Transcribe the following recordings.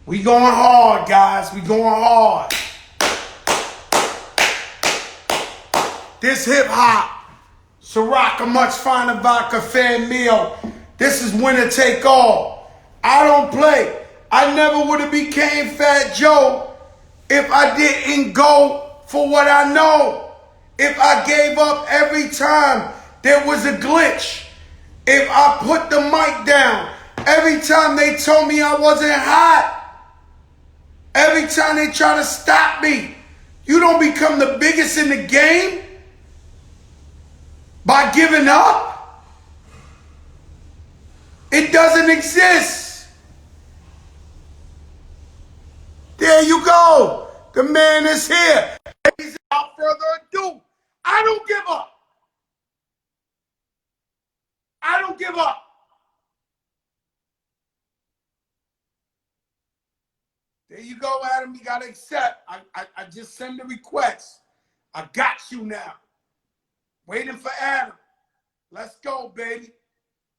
We going hard, guys. We going hard. This hip hop, soraka, much finer vodka, fair meal. This is winner take all. I don't play. I never would have became Fat Joe if I didn't go for what I know. If I gave up every time there was a glitch. If I put the mic down every time they told me I wasn't hot. Every time they try to stop me. You don't become the biggest in the game by giving up. It doesn't exist. There you go. The man is here. Without further ado, I don't give up. I don't give up. There you go, Adam. You gotta accept. I just send the request. I got you now. Waiting for Adam. Let's go, baby.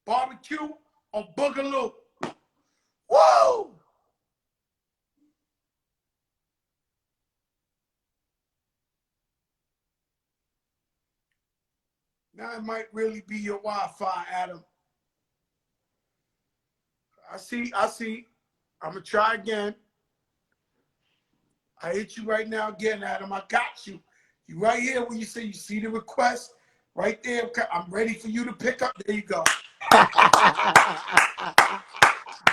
Barbecue or boogaloo. Woo! Now it might really be your Wi-Fi, Adam. I see. I'm gonna try again. I hit you right now again, Adam. I got you. You right here when you say you see the request. Right there. I'm ready for you to pick up. There you go.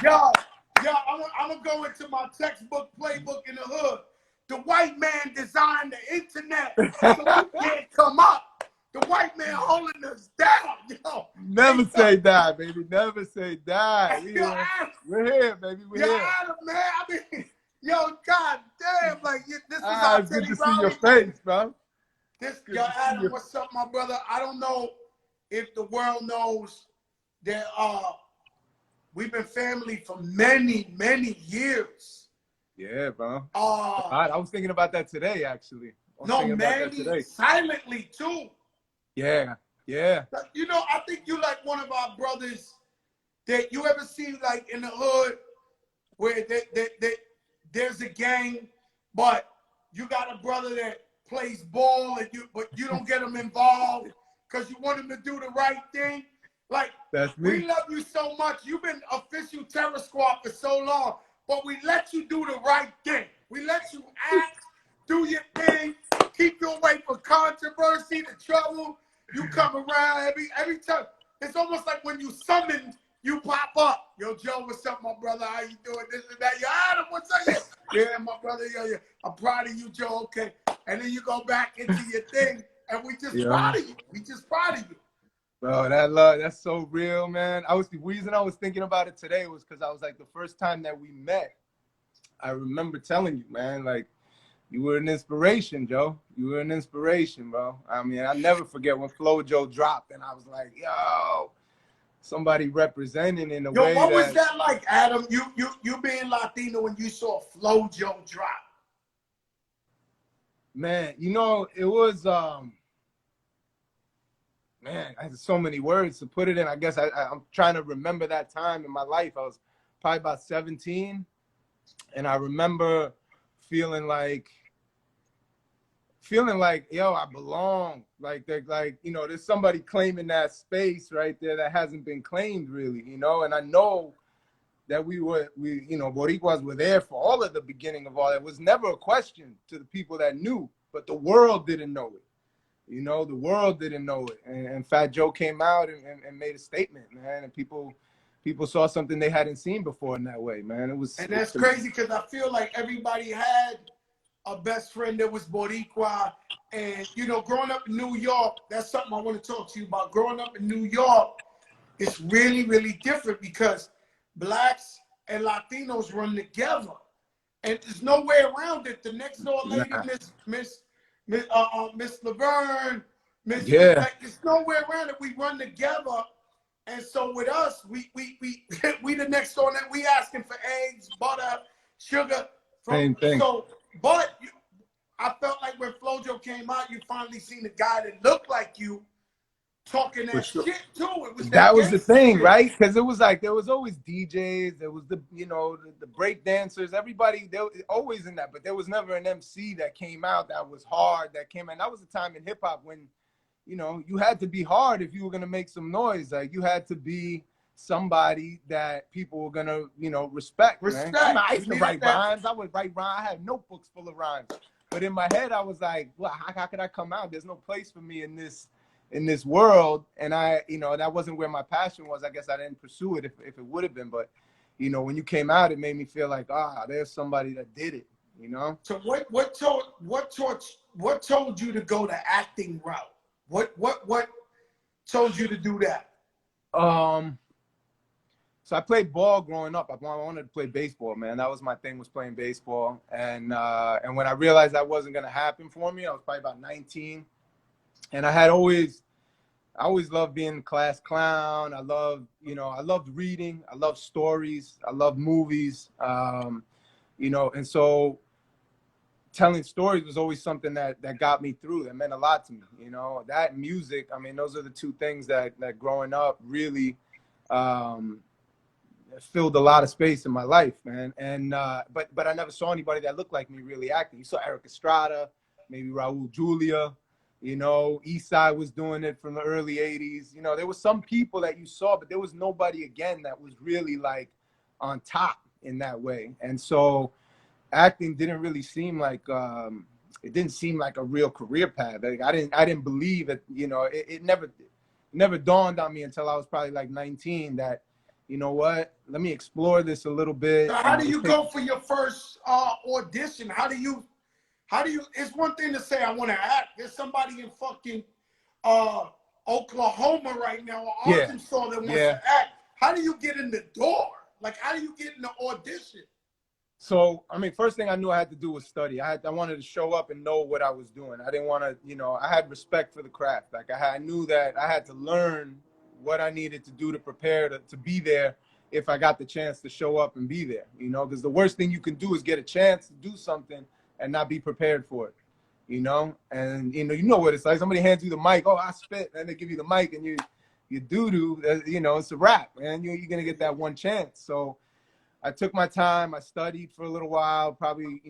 Yo, I'm going to go into my textbook playbook in the hood. The white man designed the internet so we can't come up. The white man holding us down. Yo, Never say die, baby. Never say die. We're here, baby. We're here. Adam, man. I mean, yo, god damn, like this was it's good to see your face, bro. Yo, Adam, what's up, my brother? I don't know if the world knows that we've been family for many, many years. Yeah, bro. I was thinking about that today, actually. Silently too. Yeah. You know, I think you like one of our brothers that you ever see like in the hood where there's a gang, but you got a brother that plays ball but you don't get him involved because you want him to do the right thing. Like, that's me. We love you so much. You've been official terror squad for so long, but we let you do the right thing. We let you act, do your thing, keep you away from controversy, the trouble. You come around every time. It's almost like when you summoned, you pop up. Yo, Joe, what's up, my brother? How you doing? This and that. Yo, Adam, what's up? Yeah, my brother. Yeah. I'm proud of you, Joe. Okay. And then you go back into your thing, and we just proud of you. We just proud of you. Bro, that love, that's so real, man. The reason I was thinking about it today was because I was like, the first time that we met, I remember telling you, man, like, you were an inspiration, Joe. You were an inspiration, bro. I mean, I'll never forget when Flo Joe dropped, and I was like, yo, somebody representing in a way. What was that like, Adam? You being Latino when you saw Flo Joe drop? Man, you know, it was, man, I had so many words to put it in. I guess I'm trying to remember that time in my life. I was probably about 17, and I remember feeling like, yo, I belong. Like, you know, there's somebody claiming that space right there that hasn't been claimed really, you know. And I know that we you know, Boricuas were there for all of the beginning of all that. It was never a question to the people that knew, but the world didn't know it. You know, the world didn't know it. And Fat Joe came out and made a statement, man. And people saw something they hadn't seen before in that way, man. And that's crazy because I feel like everybody had a best friend that was Boricua. And, you know, growing up in New York, that's something I want to talk to you about. Growing up in New York, it's really, really different because blacks and Latinos run together. And there's no way around it. The next door lady, Miss Laverne, like, there's no way around it. We run together. And so with us, we the next door, and we asking for eggs, butter, sugar. Same thing. So, but I felt like when Flojo came out, you finally seen a guy that looked like you, talking For that sure. shit too. It was that That was the gangster thing, shit. right? Because it was like there was always DJs, there was the break dancers, everybody, they were always in that, but there was never an MC that came out that was hard, that came in. That was a time in hip hop when, you had to be hard if you were gonna make some noise. Like you had to be somebody that people were gonna, respect, man. I used to write rhymes. I would write rhymes. I had notebooks full of rhymes. But in my head, I was like, well, how could I come out? There's no place for me in this world. And that wasn't where my passion was. I guess I didn't pursue it if it would have been. But, when you came out, it made me feel like, there's somebody that did it, So what told you to go the acting route? What told you to do that? So I played ball growing up. I wanted to play baseball, man. That was my thing, was playing baseball. And when I realized that wasn't gonna happen for me, I was probably about 19. And I always loved being the class clown. I loved reading. I loved stories. I loved movies. And so telling stories was always something that got me through. That meant a lot to me. That and music. I mean, those are the two things that growing up really filled a lot of space in my life, man. And but I never saw anybody that looked like me really acting. You saw Eric Estrada, maybe Raul Julia, Eastside was doing it from the early 80s. There was some people that you saw, but there was nobody again that was really like on top in that way. And so acting didn't really seem like it didn't seem like a real career path. Like I didn't believe it, it never dawned on me until I was probably like 19 that, you know what, let me explore this a little bit. So how do you go for your first audition? How do you, it's one thing to say I want to act. There's somebody in fucking Oklahoma right now or Arkansas that wants to act. How do you get in the door? Like, how do you get in the audition? So, I mean, first thing I knew I had to do was study. I wanted to show up and know what I was doing. I didn't want to, I had respect for the craft. Like I knew that I had to learn what I needed to do to prepare to be there if I got the chance to show up and be there, because the worst thing you can do is get a chance to do something and not be prepared for it, and you know what it's like. Somebody hands you the mic, I spit, and they give you the mic and you doo-doo, it's a wrap, man. You're going to get that one chance. So I took my time. I studied for a little while. Probably,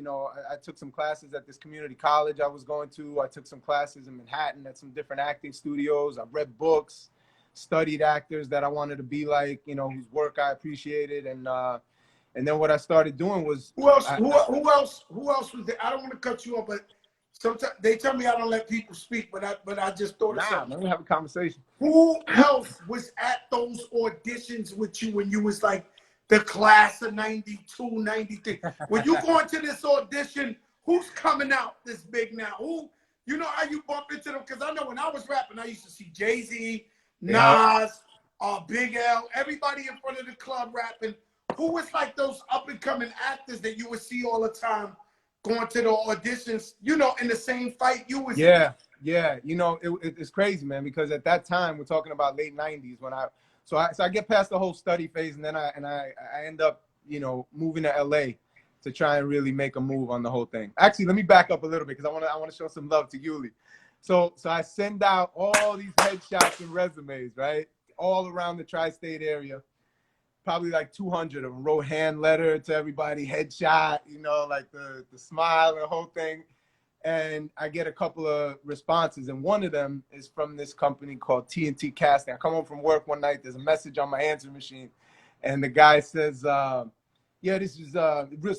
I took some classes at this community college I was going to. I took some classes in Manhattan at some different acting studios. I read books, studied actors that I wanted to be like, whose work I appreciated. And then what I started doing was who else was there? I don't want to cut you off, but sometimes they tell me I don't let people speak, but I just thought of something. Let me have a conversation. Who else was at those auditions with you when you was like the class of 92, 93? When you go into this audition, who's coming out this big now? Who, how you bump into them? Because I know when I was rapping, I used to see Jay-Z, Nas, Big L, everybody in front of the club rapping. Who was like those up-and-coming actors that you would see all the time going to the auditions, in the same fight you was in? Yeah. It's crazy, man, because at that time, we're talking about late 90s when so I get past the whole study phase, and then I end up, moving to LA to try and really make a move on the whole thing. Actually, let me back up a little bit because I want to show some love to Yuli. So I send out all these headshots and resumes, right? All around the tri-state area. Probably like 200 of them. Wrote hand letter to everybody, headshot, like the smile and the whole thing. And I get a couple of responses, and one of them is from this company called TNT Casting. I come home from work one night, there's a message on my answer machine, and the guy says, this is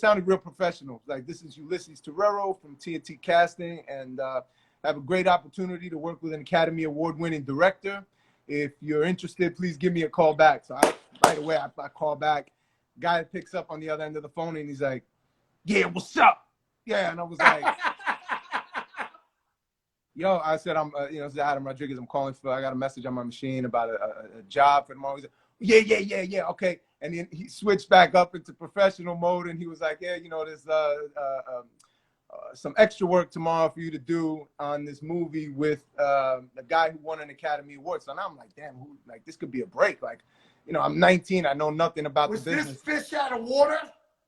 sounded real professional. Like, this is Ulysses Terrero from TNT Casting, and I have a great opportunity to work with an Academy Award-winning director. If you're interested, please give me a call back. So right away, I call back. Guy picks up on the other end of the phone, and he's like, yeah, what's up? Yeah, and I was like, yo, I said, this is Adam Rodriguez. I'm calling I got a message on my machine about a job for tomorrow. He's like, yeah, okay. And then he switched back up into professional mode, and he was like, yeah, there's some extra work tomorrow for you to do on this movie with a guy who won an Academy Award. So now I'm like, damn, this could be a break. Like, I'm 19. I know nothing about the business. Was this fish out of water?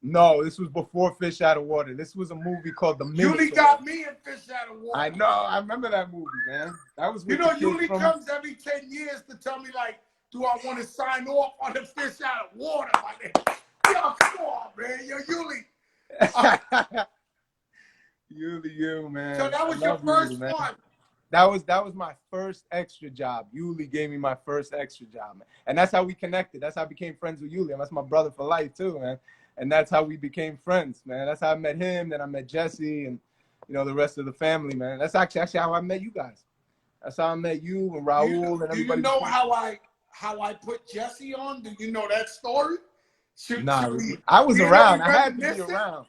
No, this was before Fish Out of Water. This was a movie called The Minotaur. Yuli got me in Fish Out of Water. I know. I remember that movie, man. That was with Yuli comes every 10 years to tell me, like, do I want to sign off on the Fish Out of Water? Like, yo, come on, man. Yo, Yuli. Yuli, you, man. So that was your first one. That was my first extra job. Yuli gave me my first extra job, man. And that's how we connected. That's how I became friends with Yuli. And that's my brother for life, too, man. And that's how we became friends, man. That's how I met him. Then I met Jesse and, you know, the rest of the family, man. That's actually how I met you guys. That's how I met you and Raul and everybody. Do you know how I put Jesse on? Do you know that story? I was around. I had to be around.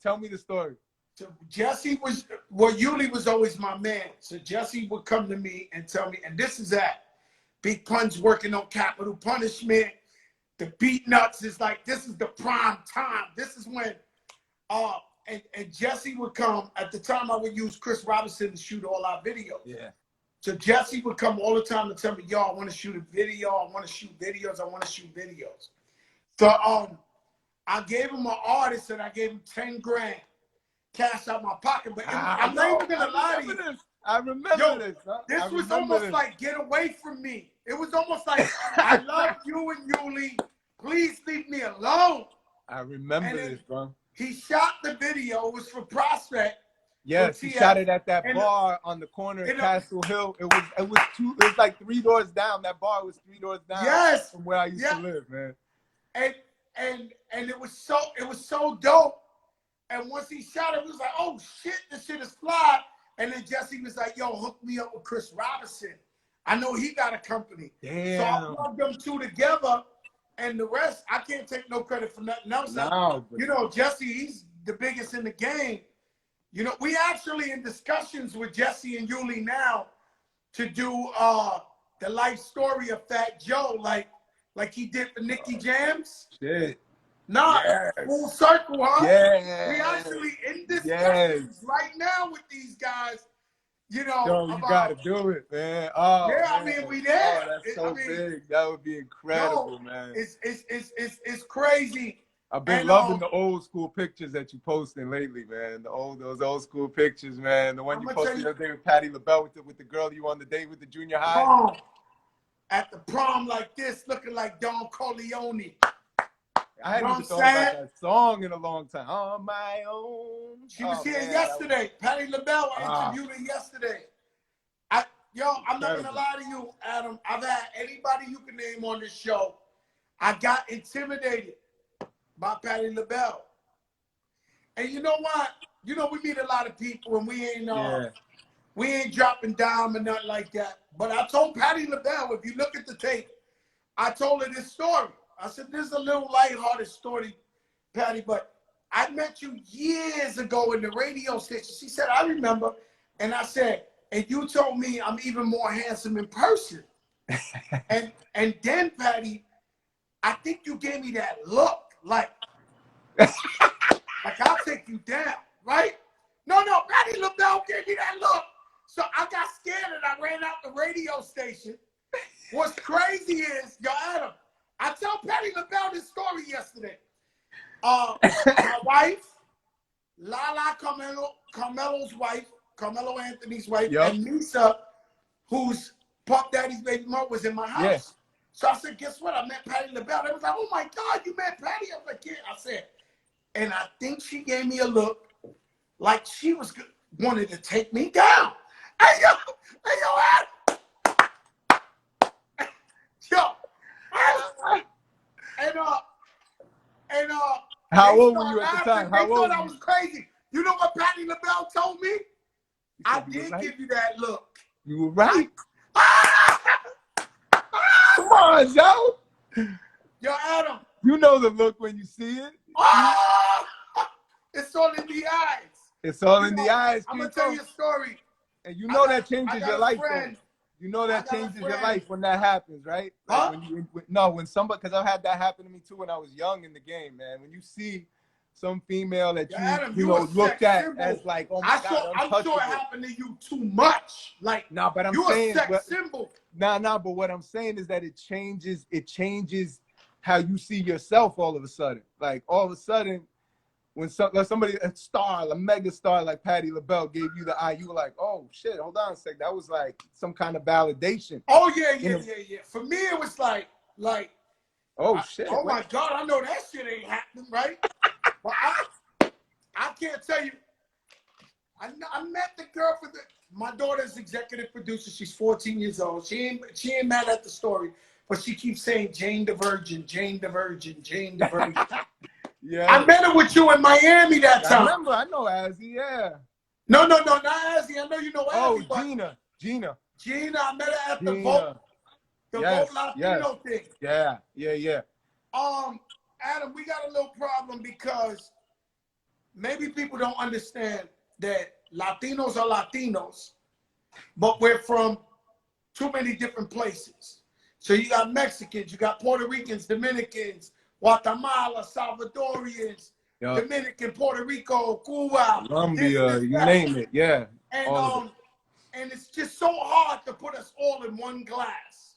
Tell me the story. So Jesse was, well, Yuli was always my man. So Jesse would come to me and tell me, and this is at Big Pun's working on Capital Punishment. The Beat Nuts is like, this is the prime time. This is when, and Jesse would come. At the time, I would use Chris Robinson to shoot all our videos. Yeah. So Jesse would come all the time to tell me, yo, I want to shoot a video. I want to shoot videos. I want to shoot videos. So I gave him an artist and I gave him 10 grand. Cash out my pocket, but I'm not even gonna lie to you. I remember this. This was almost like get away from me. It was almost like I love you and Yuli. Please leave me alone. I remember this, bro. He shot the video. It was for Prospect. Yes, he shot it at that bar on the corner of Castle Hill. It was like 3 doors down. That bar was 3 doors down. Yes, from where I used to live, man. And it was so dope. And once he shot it, it was like, oh shit, this shit is fly. And then Jesse was like, yo, hook me up with Chris Robinson. I know he got a company. Damn. So I plugged them two together, and the rest, I can't take no credit for nothing else. No, you know, Jesse, he's the biggest in the game. You know, we actually in discussions with Jesse and Yuli now to do the life story of Fat Joe, like he did for Nicky Jams. Shit. Nah, full circle, huh? Yeah. We actually in discussions right now with these guys, you know. Yo, you gotta do it, man. Oh, yeah, man. I mean, we there. Oh, that's so big. That would be incredible, man. It's crazy. I've been loving the old school pictures that you posting lately, man. Those old school pictures, man. The one you posted the other day with Patti LaBelle with the girl you on the date with the junior high. At the prom like this, looking like Don Corleone. I hadn't even thought about that song in a long time. On my own. She was here yesterday. Patti LaBelle, I interviewed her yesterday. I'm not gonna lie to you, Adam. I've had anybody you can name on this show. I got intimidated by Patti LaBelle. And you know what? You know, we meet a lot of people and we ain't dropping dime or nothing like that. But I told Patti LaBelle, if you look at the tape, I told her this story. I said, this is a little lighthearted story, Patty, but I met you years ago in the radio station. She said, I remember. And I said, and you told me I'm even more handsome in person. and then, Patty, I think you gave me that look, like I'll take you down, right? No, Patti LaBelle gave me that look. So I got scared and I ran out the radio station. What's crazy is, yo, Adam, I tell Patti LaBelle this story yesterday. My wife, Lala Carmelo's wife, Carmelo Anthony's wife, and Lisa, who's Puff Daddy's baby mom, was in my house. Yeah. So I said, guess what? I met Patti LaBelle. They was like, oh my God, you met Patti? I was like, yeah. I said, and I think she gave me a look like she wanted to take me down. Hey, yo, yo, and how old were you at the time? They thought I was crazy. You know what Patti LaBelle told me? I did give you that look. You were right. Come on, Joe. Yo, Adam. You know the look when you see it. It's all in the eyes. It's all in the eyes. I'm gonna tell you a story. And you know that changes your life, though. You know that changes your life when that happens, right? Like when somebody, because I've had that happen to me too when I was young in the game, man. When you see some female that you know looked at as like, oh my God, I'm sure it happened to you too much. Like, no, but I'm you're saying, a sex symbol. But what I'm saying is that it changes how you see yourself all of a sudden. Like all of a sudden, when somebody, a star, a mega star like Patti LaBelle gave you the eye, you were like, oh shit, hold on a sec. That was like some kind of validation. Oh yeah. For me, it was like, oh shit. Oh my God, I know that shit ain't happening, right? But I can't tell you. I met the girl my daughter's executive producer. She's 14 years old. She ain't mad at the story, but she keeps saying Jane the Virgin, Jane the Virgin, Jane the Virgin. Yeah. I met her with you in Miami that time. I remember. I know Azzy. Yeah. No, not Azzy. I know you know Azzy. Oh, Gina. I met her at the Vote Latino thing. Yeah. Adam, we got a little problem because maybe people don't understand that Latinos are Latinos, but we're from too many different places. So you got Mexicans, you got Puerto Ricans, Dominicans, Guatemala, Salvadorians, Dominican, Puerto Rico, Cuba, Colombia, you name it, yeah. And it's just so hard to put us all in one glass.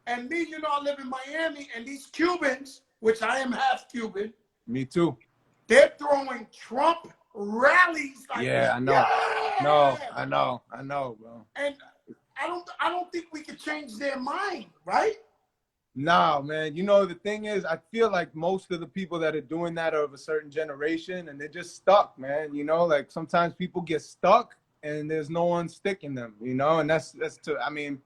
And me, you know, I live in Miami, and these Cubans, which I am half Cuban. Me too. They're throwing Trump rallies like I know. Yeah! No, I know, bro. And I don't think we could change their mind, right? No, man. You know, the thing is, I feel like most of the people that are doing that are of a certain generation, and they're just stuck, man. You know, like sometimes people get stuck and there's no one sticking them, you know, and I mean,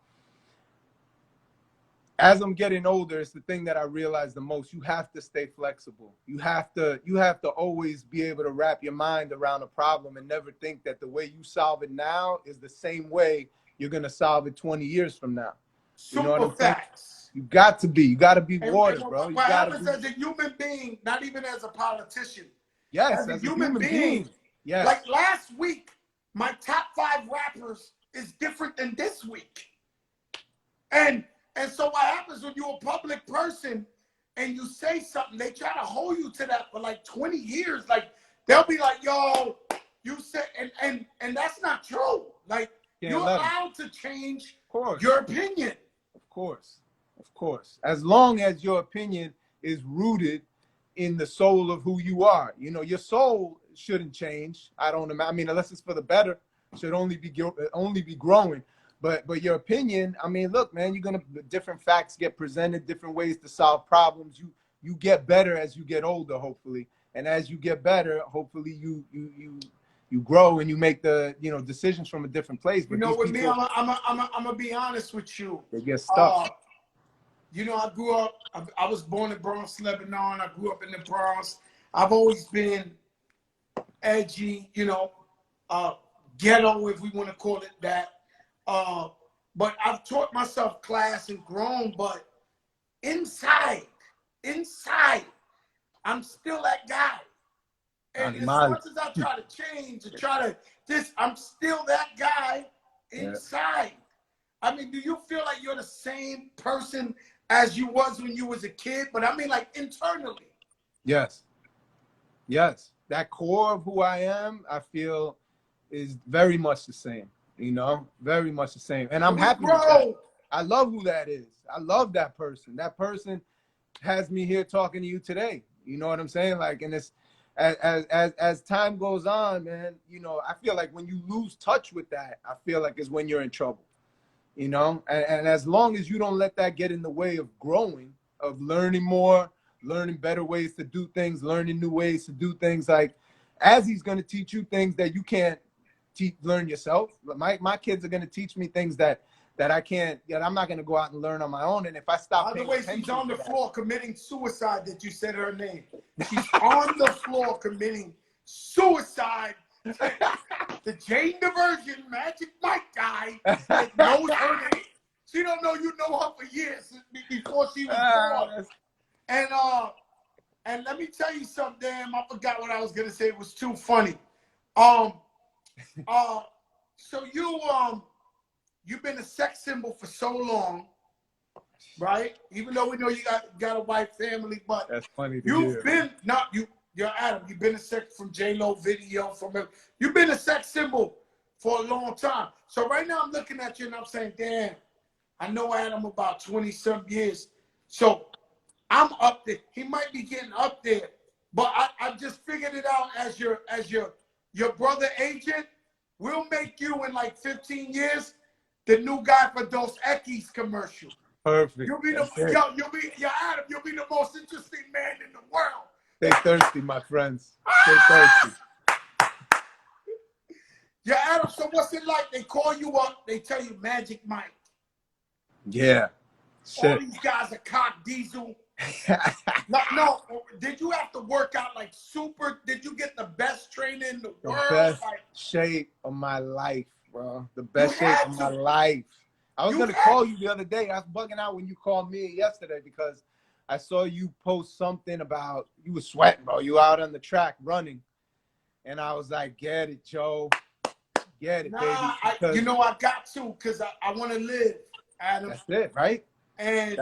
as I'm getting older, it's the thing that I realize the most. You have to stay flexible. You have to always be able to wrap your mind around a problem and never think that the way you solve it now is the same way you're gonna solve it 20 years from now. You know what I'm saying? You got to be water, bro. What happens as a human being, not even as a politician. Yes, as a human being. Yes. Like last week, my top 5 rappers is different than this week. And so what happens when you're a public person and you say something, they try to hold you to that for like 20 years. Like they'll be like, yo, you said, and that's not true. Like you're allowed to change your opinion. Of course. As long as your opinion is rooted in the soul of who you are. You know, your soul shouldn't change. I mean, unless it's for the better, should only be growing. But your opinion, I mean, look, man, different facts get presented, different ways to solve problems. You get better as you get older, hopefully. And as you get better, hopefully you grow and you make the, you know, decisions from a different place. But you know, with me, I'm gonna be honest with you. They get stuck. You know, I grew up, I was born in Bronx, Lebanon. I grew up in the Bronx. I've always been edgy, you know, ghetto, if we want to call it that. But I've taught myself class and grown, but inside, I'm still that guy. And as much as I try to change and I'm still that guy inside. I mean, do you feel like you're the same person as you was when you was a kid? But I mean, like internally. Yes. That core of who I am, I feel, is very much the same. You know, very much the same. And I'm happy with that. I love who that is. I love that person. That person has me here talking to you today. You know what I'm saying? Like, and it's as time goes on, man, you know, I feel like when you lose touch with that, I feel like is when you're in trouble. You know, and as long as you don't let that get in the way of growing, of learning more, learning better ways to do things, learning new ways to do things, like as he's going to teach you things that you can't learn yourself. My kids are going to teach me things that I can't, I'm not going to go out and learn on my own. And if I stop paying attention, she's on the floor committing suicide that you said her name. She's on the floor committing suicide. The Jane the Virgin Magic Mike guy that knows her name. She don't know you know her for years before she was born. And let me tell you something, damn, I forgot what I was gonna say. It was too funny. So you've been a sex symbol for so long, right? Even though we know you got a white family, but that's funny. You've been You're Adam. You've been a sex from J-Lo video you've been a sex symbol for a long time. So right now I'm looking at you and I'm saying, damn, I know Adam about 20 some years. So I'm up there. He might be getting up there, but I just figured it out as your brother agent. We'll make you in like 15 years the new guy for Dos Equis commercial. Perfect. You'll be Adam, you'll be the most interesting man in the world. Stay thirsty, my friends. Stay thirsty. Yeah, Adam, so what's it like? They call you up, they tell you Magic Mike. Yeah. Shit. All these guys are cock diesel. No, did you have to work out like super? Did you get the best training in the world? The best like, shape of my life, bro. The best shape of my life. I was going to call you the other day. I was bugging out when you called me yesterday because I saw you post something about you were sweating, bro. You out on the track running. And I was like, get it, Joe. Get it, baby. You know I got to because I want to live, Adam. That's it, right? And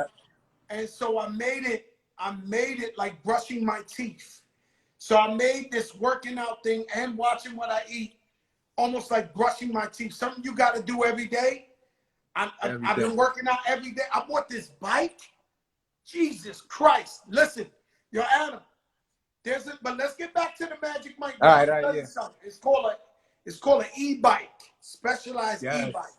so I made it like brushing my teeth. So I made this working out thing and watching what I eat almost like brushing my teeth. Something you got to do every day. I've been working out every day. I bought this bike. Jesus Christ. Listen, yo, Adam, but let's get back to the Magic Mike. All right, yeah. It's called an e-bike, specialized e-bike.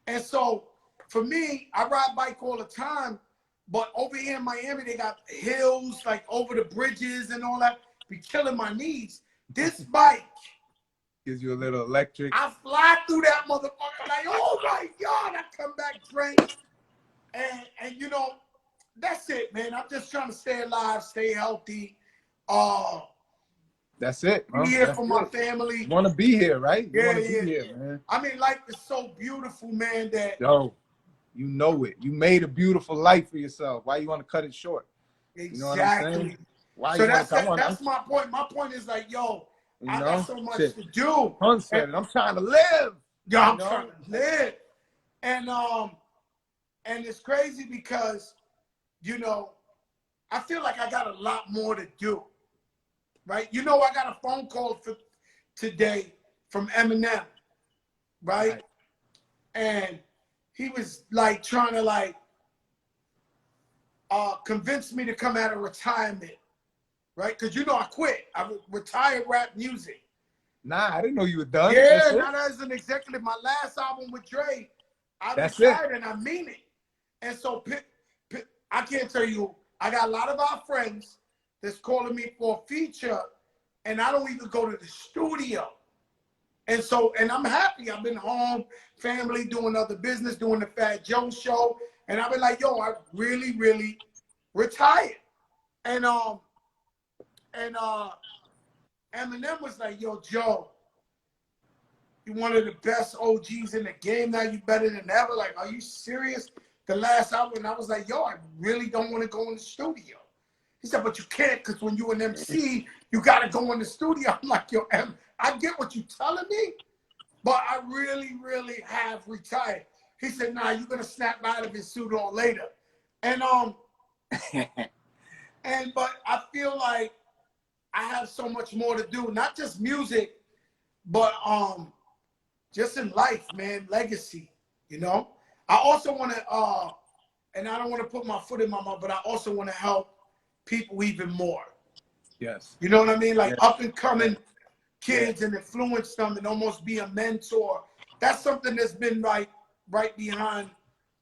And so for me, I ride bike all the time, but over here in Miami, they got hills like over the bridges and all that. Be killing my knees. This bike gives you a little electric. I fly through that motherfucker like, oh my God, I come back drained. And you know, that's it, man. I'm just trying to stay alive, stay healthy. That's it, bro. Be here for my family. You want to be here, right? You want to be here, man. I mean, life is so beautiful, man, that... Yo, you know it. You made a beautiful life for yourself. Why you want to cut it short? Exactly. You know what I'm saying? Why so that's my point. My point is like, yo, I got so much to do. I'm trying to live. Yo, I'm trying to live. And it's crazy because, you know, I feel like I got a lot more to do. Right? You know, I got a phone call today from Eminem, right? And he was like trying to like convince me to come out of retirement, right? Because you know I quit. I retired rap music. Nah, I didn't know you were done. Yeah, not as an executive. My last album with Dre, I retired and I mean it. And so I can't tell you, I got a lot of our friends that's calling me for a feature, and I don't even go to the studio. And I'm happy. I've been home, family, doing other business, doing the Fat Joe show. And I've been like, yo, I really, really retired. And Eminem was like, yo, Joe, you're one of the best OGs in the game now. You better than ever. Like, are you serious? The last album, and I was like, yo, I really don't want to go in the studio. He said, but you can't, because when you an MC, you got to go in the studio. I'm like, yo, I get what you're telling me, but I really, really have retired. He said, nah, you're going to snap out of his suit on later. And, but I feel like I have so much more to do, not just music, but just in life, man, legacy, you know? I also want to, and I don't want to put my foot in my mouth, but I also want to help people even more. Yes. You know what I mean? Like up and coming kids and influence them and almost be a mentor. That's something that's been like right behind,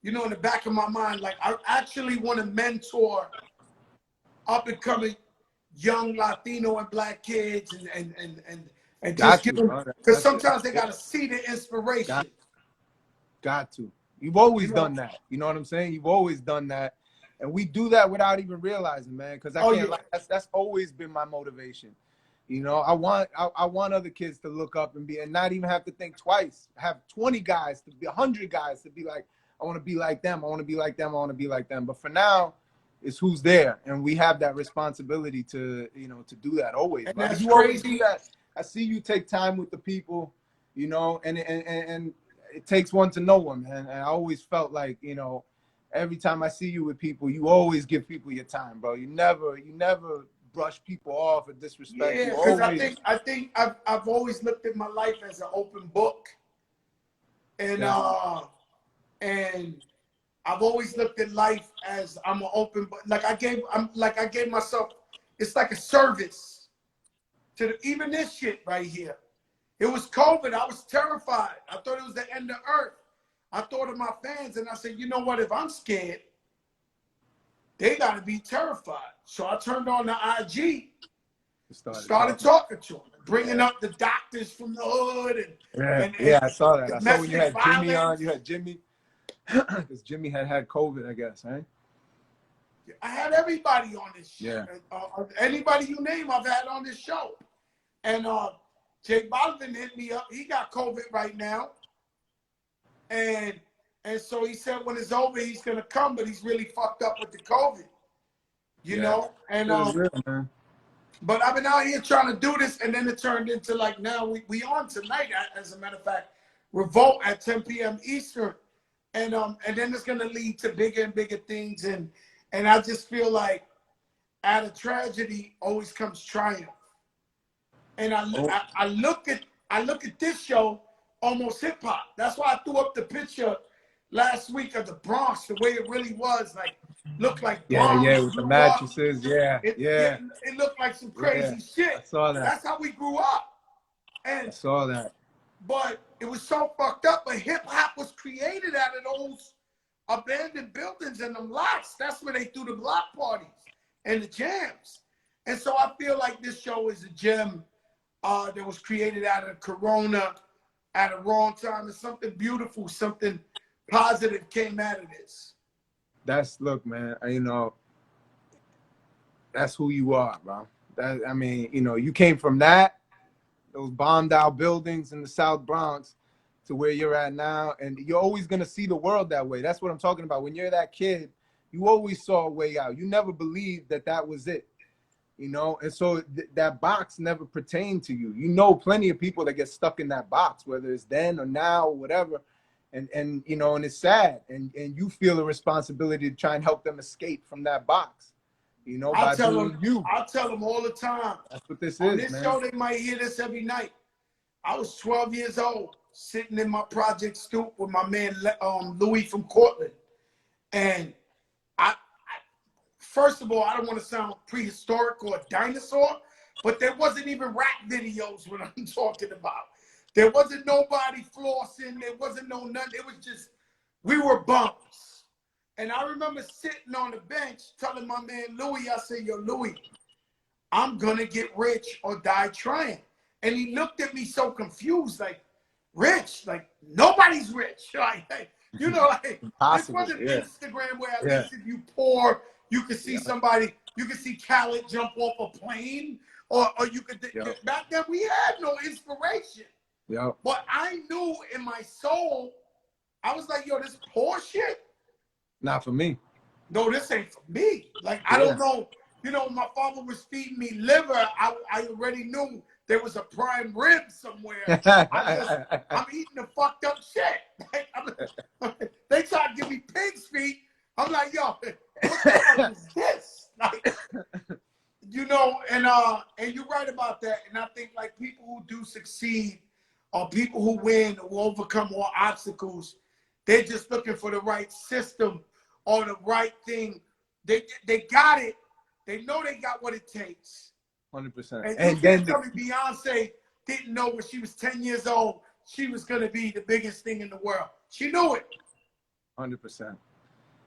you know, in the back of my mind. Like I actually want to mentor up and coming young Latino and Black kids and just give them, because sometimes they got to see the inspiration. Got to. You've always done that. You know what I'm saying? You've always done that. And we do that without even realizing, man, because that's always been my motivation. You know, I want other kids to look up and not even have to think twice. Have 20 guys, to be 100 guys to be like, I want to be like them. I want to be like them. I want to be like them. But for now, it's who's there. And we have that responsibility to, you know, to do that always. And that's you crazy. Always do that. I see you take time with the people, you know, and it takes one to know one, man. And I always felt like, you know, every time I see you with people, you always give people your time, bro. You never brush people off or disrespect. Yeah, because I think I've always looked at my life as an open book, and I've always looked at life as I'm an open, like I gave myself, it's like a service to even this shit right here. It was COVID. I was terrified. I thought it was the end of earth. I thought of my fans and I said, you know what? If I'm scared, they got to be terrified. So I turned on the IG, started talking to them, bringing up the doctors from the hood and I saw that. I saw when you had violence. Jimmy on. You had Jimmy, because Jimmy had COVID, I guess, right? I had everybody on this show. Yeah. Anybody you name, I've had on this show. And Jake Bolvin hit me up. He got COVID right now. And so he said when it's over, he's going to come, but he's really fucked up with the COVID. You know? And real, man. But I've been out here trying to do this, and then it turned into like now we on tonight, as a matter of fact, Revolt at 10 p.m. Eastern. And then it's going to lead to bigger and bigger things. And I just feel like out of tragedy always comes triumph. And I look at this show almost hip hop. That's why I threw up the picture last week of the Bronx, the way it really was, like looked like Bronx, with the mattresses, it looked like some crazy shit. I saw that. That's how we grew up. And I saw that. But it was so fucked up. But hip hop was created out of those abandoned buildings and them lots. That's where they threw the block parties and the jams. And so I feel like this show is a gem that was created out of Corona at a wrong time. And something beautiful, something positive came out of this. Look, man, you know, that's who you are, bro. I mean, you know, you came from those bombed out buildings in the South Bronx to where you're at now. And you're always going to see the world that way. That's what I'm talking about. When you're that kid, you always saw a way out. You never believed that was it, you know? And so that box never pertained to you. You know, plenty of people that get stuck in that box, whether it's then or now or whatever. And you know, and it's sad. And you feel a responsibility to try and help them escape from that box. You know, I'll tell them all the time. That's what this on is, this man. show, they might hear this every night. I was 12 years old, sitting in my project stoop with my man Louis from Cortland. And I first of all, I don't want to sound prehistoric or a dinosaur, but there wasn't even rap videos when I'm talking about. There wasn't nobody flossing. There wasn't nothing. It was just, we were bums. And I remember sitting on the bench telling my man Louis, I said, yo, Louis, I'm going to get rich or die trying. And he looked at me so confused, like, rich? Like, nobody's rich. Like, you know, like, this wasn't Instagram where at least if you poor, you could see somebody, you could see Khaled jump off a plane, or you could, back then we had no inspiration. But I knew in my soul, I was like, yo, this poor shit. Not for me. No, this ain't for me. Like, I don't know. You know, my father was feeding me liver. I already knew there was a prime rib somewhere. I'm eating the fucked up shit. Like, they try to give me pig's feet. I'm like, yo, what the fuck is this? Like, you know, and you're right about that. And I think like people who do succeed, or people who win or overcome all obstacles, they're just looking for the right system or the right thing. They got it. They know they got what it takes. 100%. And then tell me Beyonce didn't know when she was 10 years old she was going to be the biggest thing in the world. She knew it. 100%.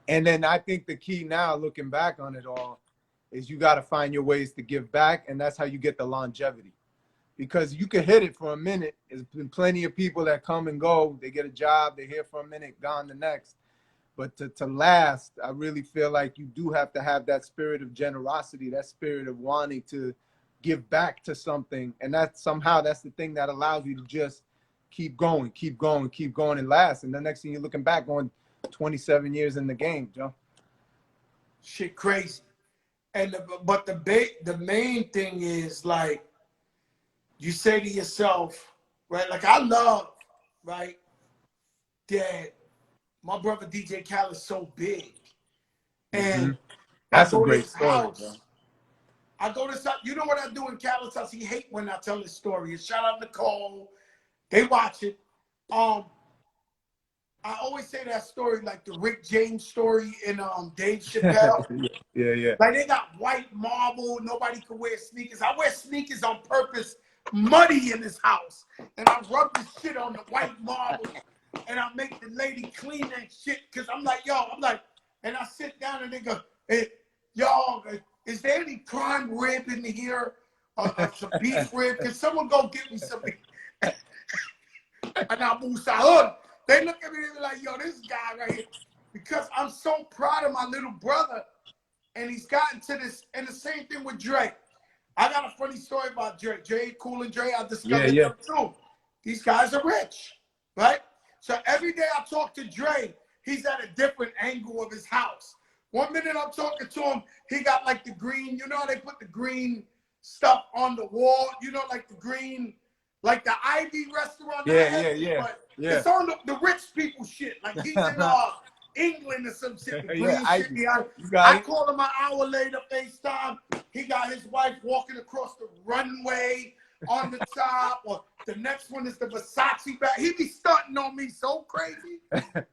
And then I think the key now, looking back on it all, is you got to find your ways to give back, and that's how you get the longevity. Because you can hit it for a minute. There's been plenty of people that come and go. They get a job, they're here for a minute, gone the next. But to last, I really feel like you do have to have that spirit of generosity, that spirit of wanting to give back to something. And that's the thing that allows you to just keep going, and last. And the next thing you're looking back on 27 years in the game, Joe. Shit crazy. But the main thing is like, you say to yourself, right? Like I love, right, that my brother DJ Khaled is so big. And that's a great story, house, I go to this house. You know what I do in Khaled's house? He hate when I tell this story. And shout out Nicole. They watch it. I I always say that story, like the Rick James story in Dave Chappelle. Yeah. Like they got white marble, nobody can wear sneakers. I wear sneakers on purpose, muddy in this house. And I rub the shit on the white marble and I make the lady clean that shit. Cause I'm like, and I sit down and they go, hey, y'all, is there any prime rib in here? Some beef rib? Can someone go get me something? And I move hood. They look at me and they're like, yo, this guy right here. Because I'm so proud of my little brother. And he's gotten to this. And the same thing with Dre. I got a funny story about Dre. Dre, Cool and Dre, I discovered them too. These guys are rich, right? So every day I talk to Dre, he's at a different angle of his house. 1 minute I'm talking to him, he got like the green, you know how they put the green stuff on the wall, you know, like the green, like the Ivy restaurant. Yeah. It's on the rich people shit. Like he's in England or some shit. The green shit behind. I called him an hour later, FaceTime. He got his wife walking across the runway on the top, or the next one is the Versace bag. He be stunting on me so crazy,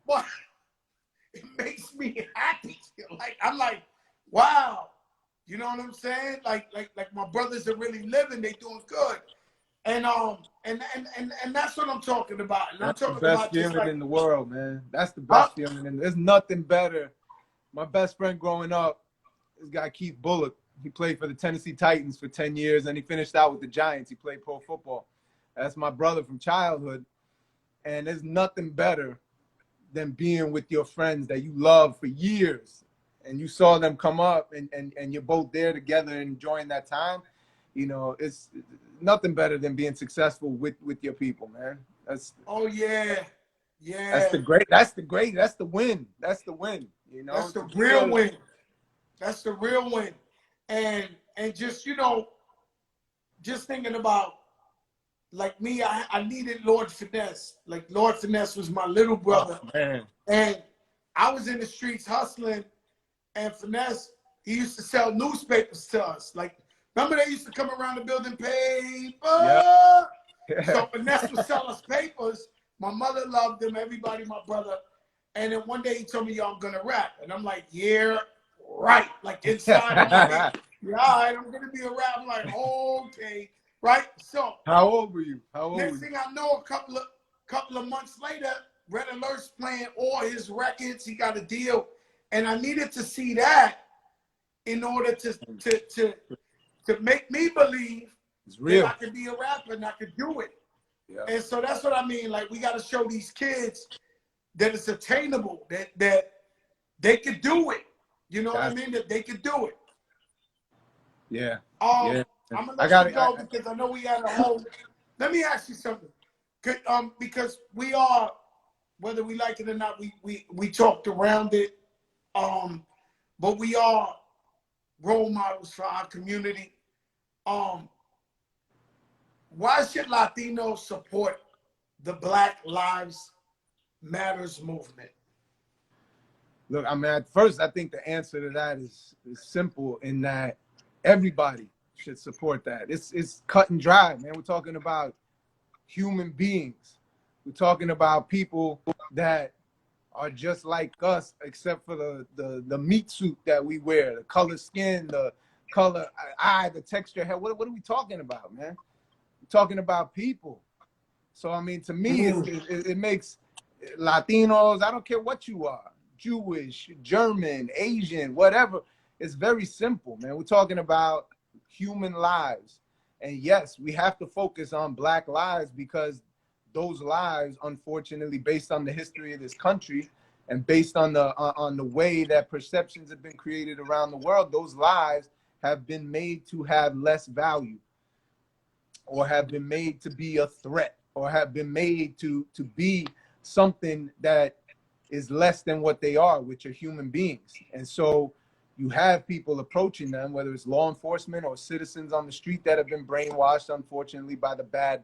but it makes me happy. Like I'm like, wow, you know what I'm saying? Like my brothers are really living. They doing good, and that's what I'm talking about. And that's I'm talking the best about feeling just in the world, man. That's the best feeling, and there's nothing better. My best friend growing up, this guy Keith Bullock. He played for the Tennessee Titans for 10 years, and he finished out with the Giants. He played pro football. That's my brother from childhood, and there's nothing better than being with your friends that you love for years, and you saw them come up, and you're both there together and enjoying that time. You know, it's nothing better than being successful with your people, man. That's That's the win. That's the win. You know, that's the real win. That's the real win. And just, you know, just thinking about, like me, I needed Lord Finesse. Like Lord Finesse was my little brother. Oh, man. And I was in the streets hustling, and Finesse, he used to sell newspapers to us. Like, remember they used to come around the building, paper? Yep. So Finesse would sell us papers. My mother loved him, everybody, my brother. And then one day he told me, yo, I'm going to rap. And I'm like, yeah, right. Like inside, I'm like, yeah, all right, I'm going to be a rap. I'm like, okay, right? So how old were you? Next thing I know, a couple of months later, Red Alert's playing all his records. He got a deal. And I needed to see that in order to make me believe that I could be a rapper and I could do it. Yeah. And so that's what I mean. Like, we got to show these kids that it's attainable, that they could do it. You know what I mean? That they could do it. Yeah. I'm gonna let you go because I know we had a whole. Let me ask you something. Because we are, whether we like it or not, we talked around it. But we are role models for our community. Why should Latinos support the Black Lives Matters movement? Look, I mean, at first, I think the answer to that is simple in that everybody should support that. It's cut and dry, man. We're talking about human beings. We're talking about people that are just like us, except for the meat suit that we wear, the color skin, the color eye, the texture hair. What are we talking about, man? We're talking about people. So, I mean, to me, it makes Latinos, I don't care what you are, Jewish, German, Asian, whatever. It's very simple, man. We're talking about human lives. And yes, we have to focus on Black lives because those lives, unfortunately, based on the history of this country and based on the way that perceptions have been created around the world, those lives have been made to have less value or have been made to be a threat or have been made to be something that is less than what they are, which are human beings. And so you have people approaching them, whether it's law enforcement or citizens on the street that have been brainwashed, unfortunately, by the bad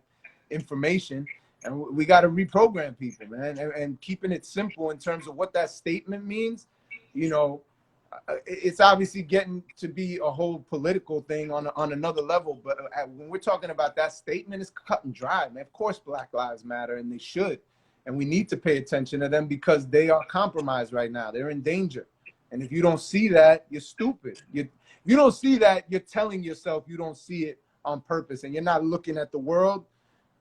information. And we got to reprogram people, man, and keeping it simple in terms of what that statement means. You know, it's obviously getting to be a whole political thing on another level. But when we're talking about that statement, it's cut and dry, man. Of course, Black Lives Matter, and they should. and we need to pay attention to them because they are compromised right now. They're in danger. And if you don't see that, you're stupid. You don't see that, you're telling yourself you don't see it on purpose, and you're not looking at the world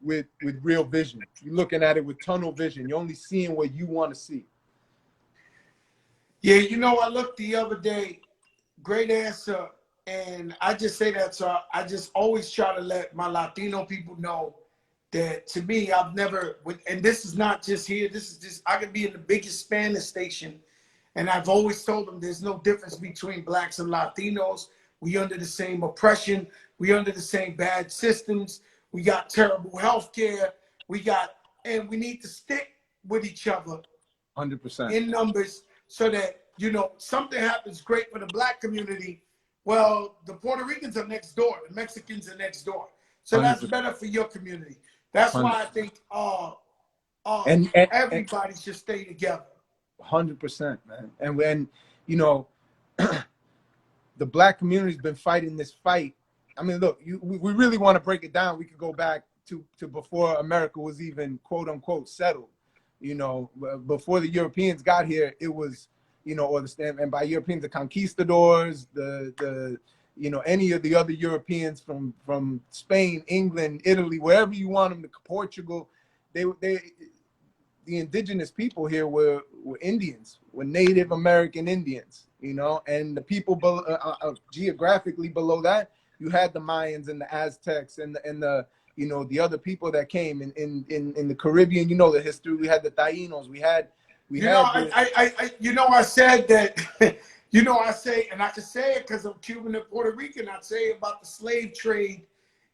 with real vision. You're looking at it with tunnel vision. You're only seeing what you want to see. Yeah, you know, I looked the other day, great answer, and I just say that, so I just always try to let my Latino people know that, to me, I've never, and this is not just here, this is just, I could be in the biggest Spanish station, and I've always told them there's no difference between blacks and Latinos. We under the same oppression. We under the same bad systems. We got terrible health care. And we need to stick with each other 100%. in numbers so that, you know, something happens great for the black community. Well, the Puerto Ricans are next door. The Mexicans are next door. So 100%. That's better for your community. That's 100%. why I think everybody should stay together. 100%, man. And when, you know, the black community's been fighting this fight. I mean, look, we really want to break it down. We could go back to before America was even quote unquote settled. You know, before the Europeans got here, it was, you know, and by Europeans, the conquistadors, the you know, any of the other Europeans from Spain, England, Italy, wherever you want them, to Portugal, the indigenous people here were Indians, were Native American Indians, you know, and the people geographically below that, you had the Mayans and the Aztecs and the you know, the other people that came in the Caribbean. You know the history. We had the Taínos. I said that. You know, I say, and I can say it because I'm Cuban and Puerto Rican. I say about the slave trade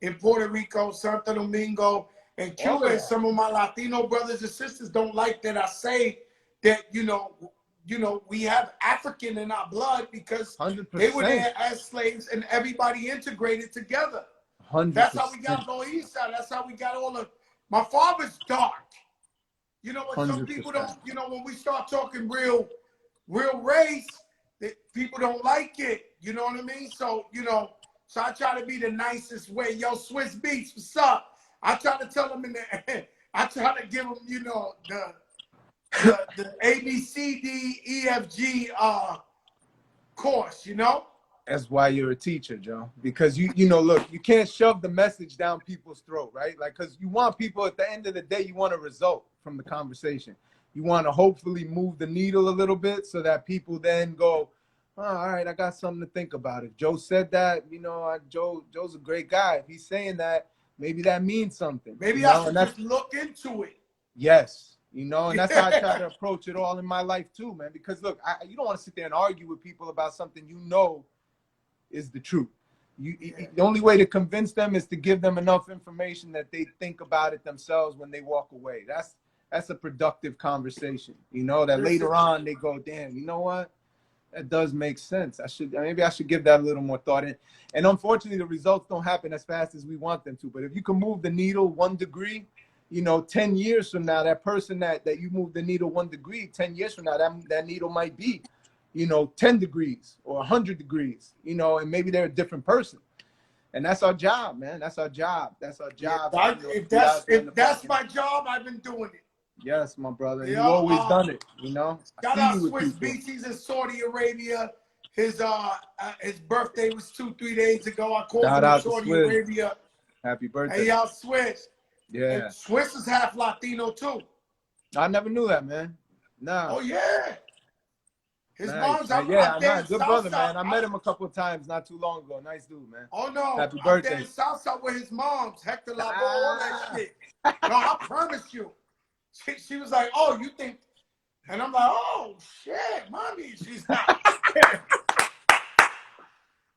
in Puerto Rico, Santo Domingo, and Cuba. And some of my Latino brothers and sisters don't like that I say that. You know, we have African in our blood because 100%. They were there as slaves, and everybody integrated together. 100%. That's how we got Lower East Side. That's how we got all of. My father's dark. You know what? Some 100%. people don't. You know, when we start talking real race, people don't like it. You know what I mean? So, you know, so I try to be the nicest way. Yo, Swiss Beats, what's up? I try to tell them I try to give them, you know, the A, B, C, D, E, F, G course, you know? That's why you're a teacher, Joe. Because you know, look, you can't shove the message down people's throat, right? Like, because you want people, at the end of the day, you want a result from the conversation. You want to hopefully move the needle a little bit so that people then go, oh, all right, I got something to think about. If Joe said that, you know, Joe's a great guy. If he's saying that, maybe that means something. Maybe I should just look into it. Yes. You know, and that's how I try to approach it all in my life too, man. Because look, you don't want to sit there and argue with people about something you know is the truth. The only way to convince them is to give them enough information that they think about it themselves when they walk away. That's a productive conversation. You know, that later on they go, damn, you know what? That does make sense. Maybe I should give that a little more thought in. And unfortunately, the results don't happen as fast as we want them to. But if you can move the needle 1 degree, you know, 10 years from now, that person that you move the needle 1 degree, 10 years from now, that needle might be, you know, 10 degrees or 100 degrees, you know, and maybe they're a different person. And that's our job, man. That's our job. That's our job. Yeah, if that's my job, I've been doing it. Yes, my brother. You've always done it, you know. Shout out Swiss Beats. He's in Saudi Arabia. His birthday was 2-3 days ago. I called him in Saudi Arabia. Happy birthday. Hey, y'all, Swiss. Yeah. And Swiss is half Latino too. I never knew that, man. Nah. Oh yeah. His mom's good brother, man. I met him a couple of times not too long ago. Nice dude, man. Oh no. Happy birthday. I'm in Southside with his mom's, Hector Labo, all that shit. No, I promise you. She was like, oh, you think, and I'm like, oh shit, mommy. She's not.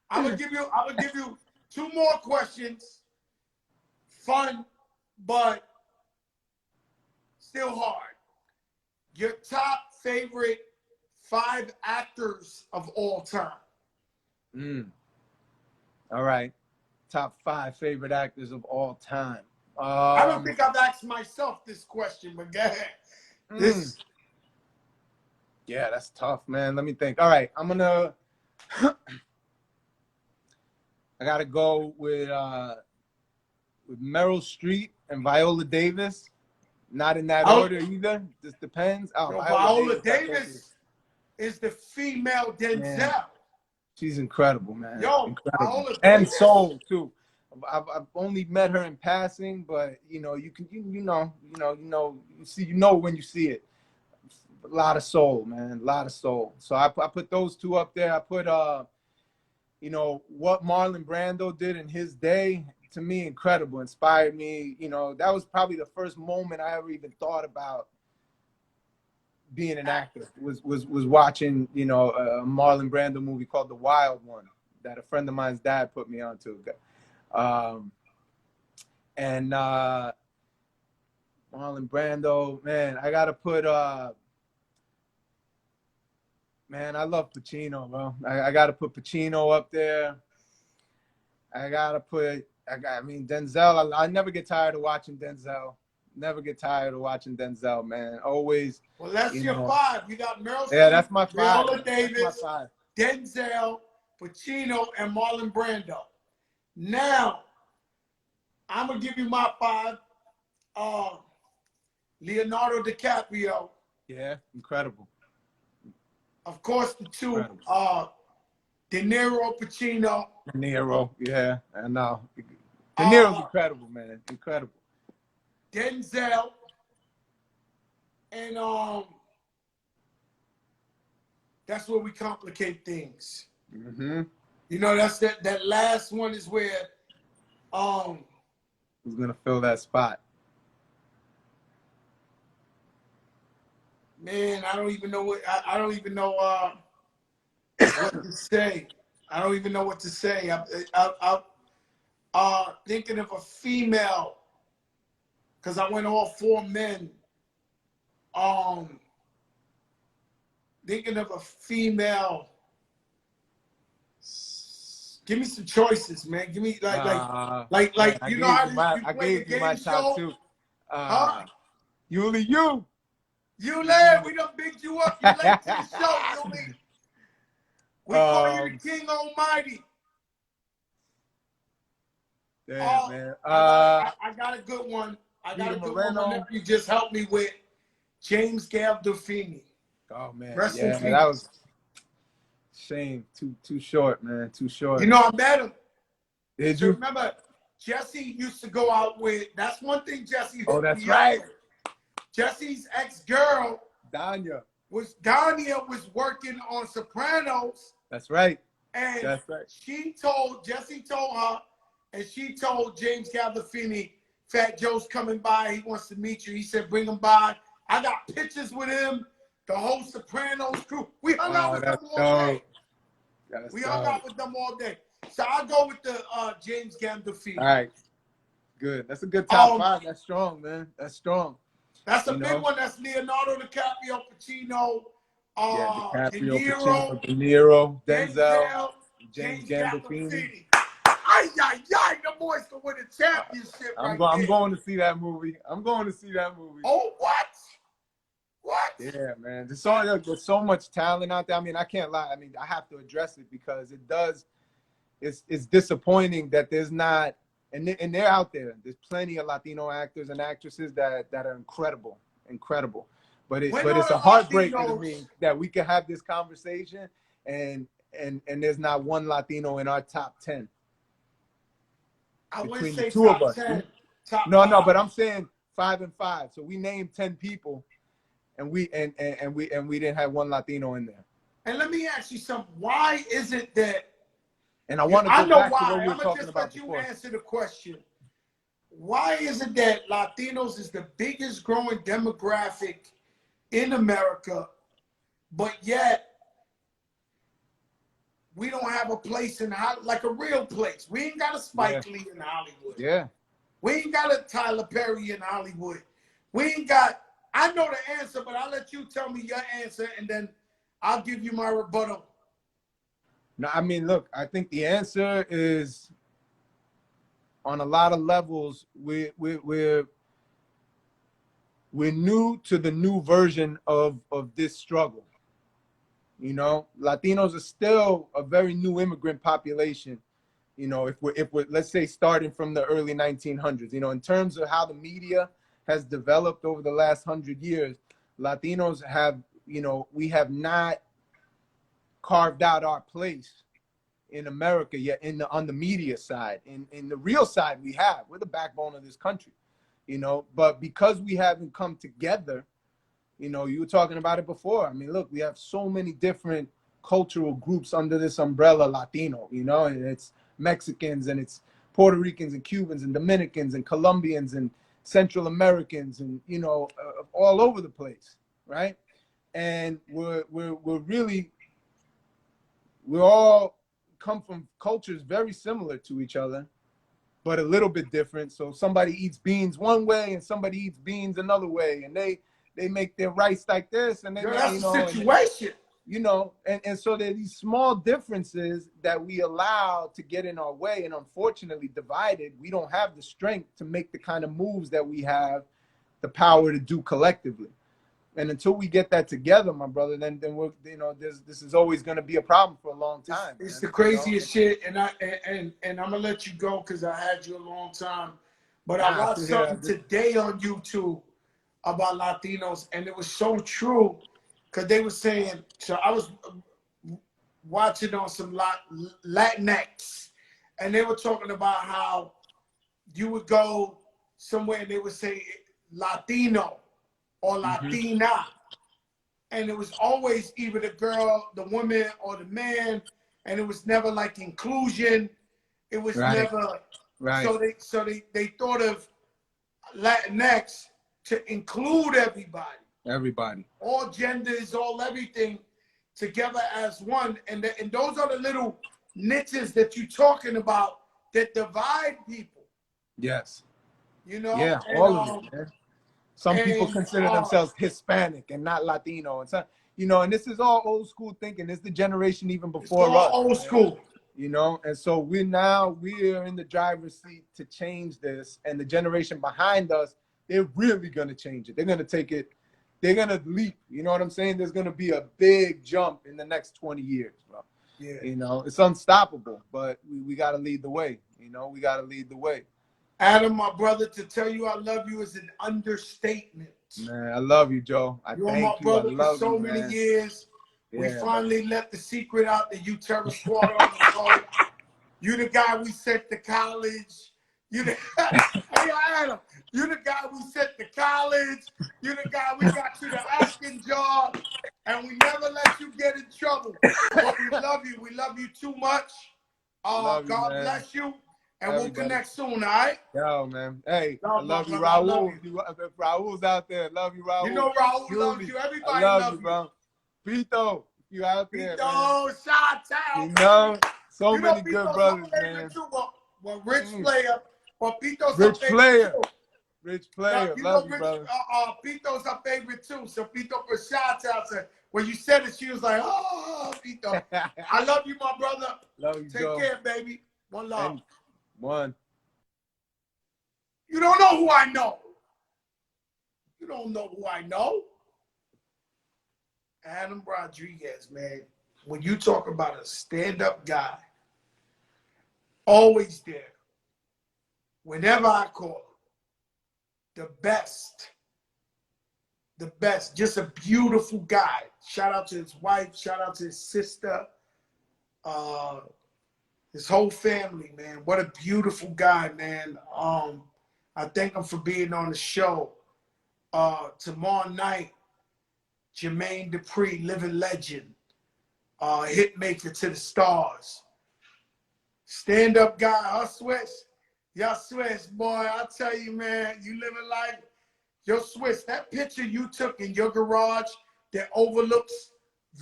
I would give you 2 more questions. Fun, but still hard. Your top favorite 5 actors of all time. All right. Top 5 favorite actors of all time. I don't think I've asked myself this question, but go ahead. Yeah, that's tough, man. Let me think. All right, I'm gonna. I gotta go with Meryl Streep and Viola Davis. Not in that order either. Just depends. Oh, Yo, Viola Davis Davis is the female Denzel. Man, she's incredible, man. Yo, incredible. Viola And Davis. Soul too. I've only met her in passing, but you know, you know when you see it. A lot of soul, man. A lot of soul. So I put those two up there. I put you know, what Marlon Brando did in his day, to me, incredible. Inspired me. You know, that was probably the first moment I ever even thought about being an actor. Was watching, you know, a Marlon Brando movie called The Wild One that a friend of mine's dad put me onto. And Marlon Brando, man, I gotta put man, I love Pacino, bro. I gotta put Pacino up there. I gotta put I mean Denzel. I never get tired of watching Denzel. Never get tired of watching Denzel, man. Always. Well, that's your five. You got Meryl Streep, yeah, that's my five. Viola Davis, that's my five. Denzel, Pacino, and Marlon Brando. Now, I'm gonna give you my five. Leonardo DiCaprio. Yeah, incredible. Of course, the two. De Niro, Pacino. De Niro, yeah, I know. De Niro's incredible, man. Incredible. Denzel. And that's where we complicate things. Mm-hmm. You know, that's that last one is where who's gonna fill that spot? Man, I don't even know what I don't even know what to say. I don't even know what to say. I'm thinking of a female because I went all four men. Thinking of a female. Give me some choices, man. Give me like you know how you play the game show. Yuli, you. Yuli, we done bigged you up. You late to the show, Yuli. We call you the King Almighty. Damn, man. I got a good one. I got a good one. My nephew just helped me with James Gandolfini. Oh man, Rest in peace. That was shame. Too short, man. Too short. You know, I met him. Did you remember? Jesse used to go out with. That's one thing Jesse. Oh, that's right. Jesse's ex-girl, Danya, was working on Sopranos. That's right. And that's right. Jesse told her, and she told James Gandolfini, Fat Joe's coming by. He wants to meet you. He said, bring him by. I got pictures with him, the whole Sopranos crew. We hung out with them all day. We hung out with them all day. So I'll go with the James Gandolfini. All right. Good. That's a good top five. That's strong, man. That's strong. That's a big one. That's Leonardo DiCaprio, Pacino, DiCaprio, De Niro, Denzel, James Gandolfini. Ay, the boys can win a championship. I'm going to see that movie. Oh, what? What? Yeah, man. There's so much talent out there. I mean, I can't lie. I mean, I have to address it because it's disappointing that there's not. And they're out there. There's plenty of Latino actors and actresses that are incredible. But it's a heartbreaker to me that we can have this conversation and there's not one Latino in our top 10. I wouldn't say two top of us. 10. No, but I'm saying 5 and 5. So we named 10 people, and we didn't have one Latino in there. And let me ask you something. Why is it that? And I want to go back to what we were talking about before. I'm gonna just let you answer the question. Why is it that Latinos is the biggest growing demographic in America, but yet we don't have a place in like a real place? We ain't got a Spike Lee in Hollywood. Yeah. We ain't got a Tyler Perry in Hollywood. We ain't got. I know the answer, but I'll let you tell me your answer, and then I'll give you my rebuttal. No, I mean, look, I think the answer is on a lot of levels. We're new to the new version of this struggle. You know, Latinos are still a very new immigrant population. You know, if we're let's say starting from the early 1900s. You know, in terms of how the media has developed over the last 100 years, Latinos have, you know, we have not carved out our place in America yet on the media side. In the real side, we're the backbone of this country, you know, but because we haven't come together, you know, you were talking about it before. I mean, look, we have so many different cultural groups under this umbrella Latino, you know, and it's Mexicans and it's Puerto Ricans and Cubans and Dominicans and Colombians and Central Americans and, you know, all over the place, right? And we're all come from cultures very similar to each other, but a little bit different. So somebody eats beans one way and somebody eats beans another way, and they make their rice like this, and they make, that's you the know, situation. you know, and so there are these small differences that we allow to get in our way, and unfortunately divided, we don't have the strength to make the kind of moves that we have the power to do collectively. And until we get that together, my brother, then we're, you know, this is always going to be a problem for a long time. It's the craziest shit, and I'm gonna let you go because I had you a long time. But I watched something today on YouTube about Latinos, and it was so true because they were saying. So I was watching on some Latinx, and they were talking about how you would go somewhere and they would say Latino or Latina, and it was always either the girl, the woman, or the man, and it was never like inclusion. It was never So they thought of Latinx to include everybody, all genders, all everything together as one, and those are the little niches that you're talking about that divide people. Yes. You know. Yeah, and, all of it, man. Some people consider themselves Hispanic and not Latino, and so, you know, and this is all old school thinking. This is the generation even before us. Old school. You know, and so we're in the driver's seat to change this, and the generation behind us, they're really gonna change it. They're gonna take it. They're gonna leap. You know what I'm saying? There's gonna be a big jump in the next 20 years, bro. Yeah. You know, it's unstoppable, but we gotta lead the way. You know, we gotta lead the way. Adam, my brother, to tell you I love you is an understatement. Man, I love you, Joe. I You're thank my brother you. I love for so you, many man. years. Yeah, we finally let the secret out that you terrorist squad on the road. You the guy we sent to college. You the hey Adam, you the guy we sent to college. You the guy we got you the acting job, and we never let you get in trouble. But we love you. We love you too much. God bless you. And we'll connect soon, all right? Yo, man. Hey, I love you, Raul. If Raul's out there, love you, Raul. You know Raul loves you. Everybody loves you, bro. Pito, you out there, Pito, shout out. You know, so you many know, good Pito's brothers, man. Too. Well, Rich Player. But Pito's Rich Player. Too. Rich Player. You love know, you, brother. Pito's her favorite, too. So Pito for shout out. When you said it, she was like, oh, Pito. I love you, my brother. Love you, Take Joe. care, baby. One love. And one. You don't know who I know. You don't know who I know. Adam Rodriguez, man. When you talk about a stand-up guy, always there. Whenever I call him, the best. The best. Just a beautiful guy. Shout out to his wife. Shout out to his sister. His whole family, man. What a beautiful guy, man. I thank him for being on the show. Tomorrow night, Jermaine Dupri, living legend, hitmaker to the stars. Stand-up guy, huh, Swiss? Y'all Swiss, boy, I tell you, man, you living life. Yo, Swiss, that picture you took in your garage that overlooks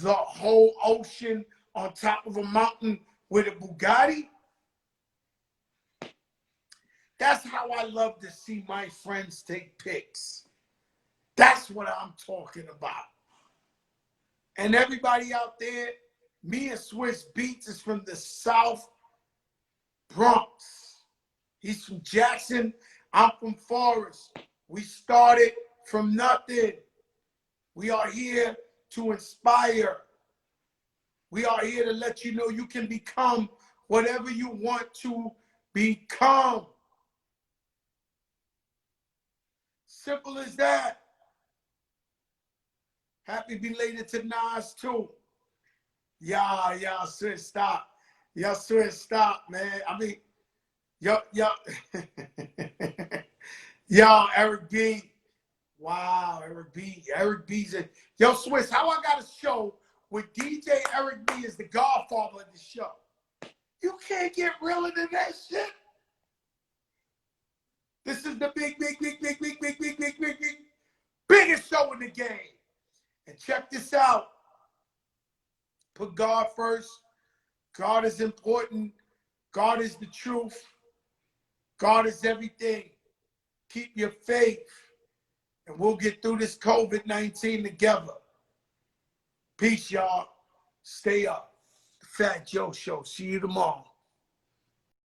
the whole ocean on top of a mountain with a Bugatti, that's how I love to see my friends take pics. That's what I'm talking about. And everybody out there, me and Swiss Beats is from the South Bronx. He's from Jackson. I'm from Forest. We started from nothing. We are here to inspire. We are here to let you know you can become whatever you want to become. Simple as that. Happy belated to Nas too. Y'all should stop. Y'all should stop, man. I mean, y'all, y'all, Eric B. Wow, Eric B's in. Yo, Swiss, how I got a show with DJ Eric B is the godfather of the show. You can't get realer than that shit. This is the biggest show in the game. And check this out. Put God first. God is important. God is the truth. God is everything. Keep your faith. And we'll get through this COVID-19 together. Peace, y'all. Stay up. The Fat Joe Show. See you tomorrow.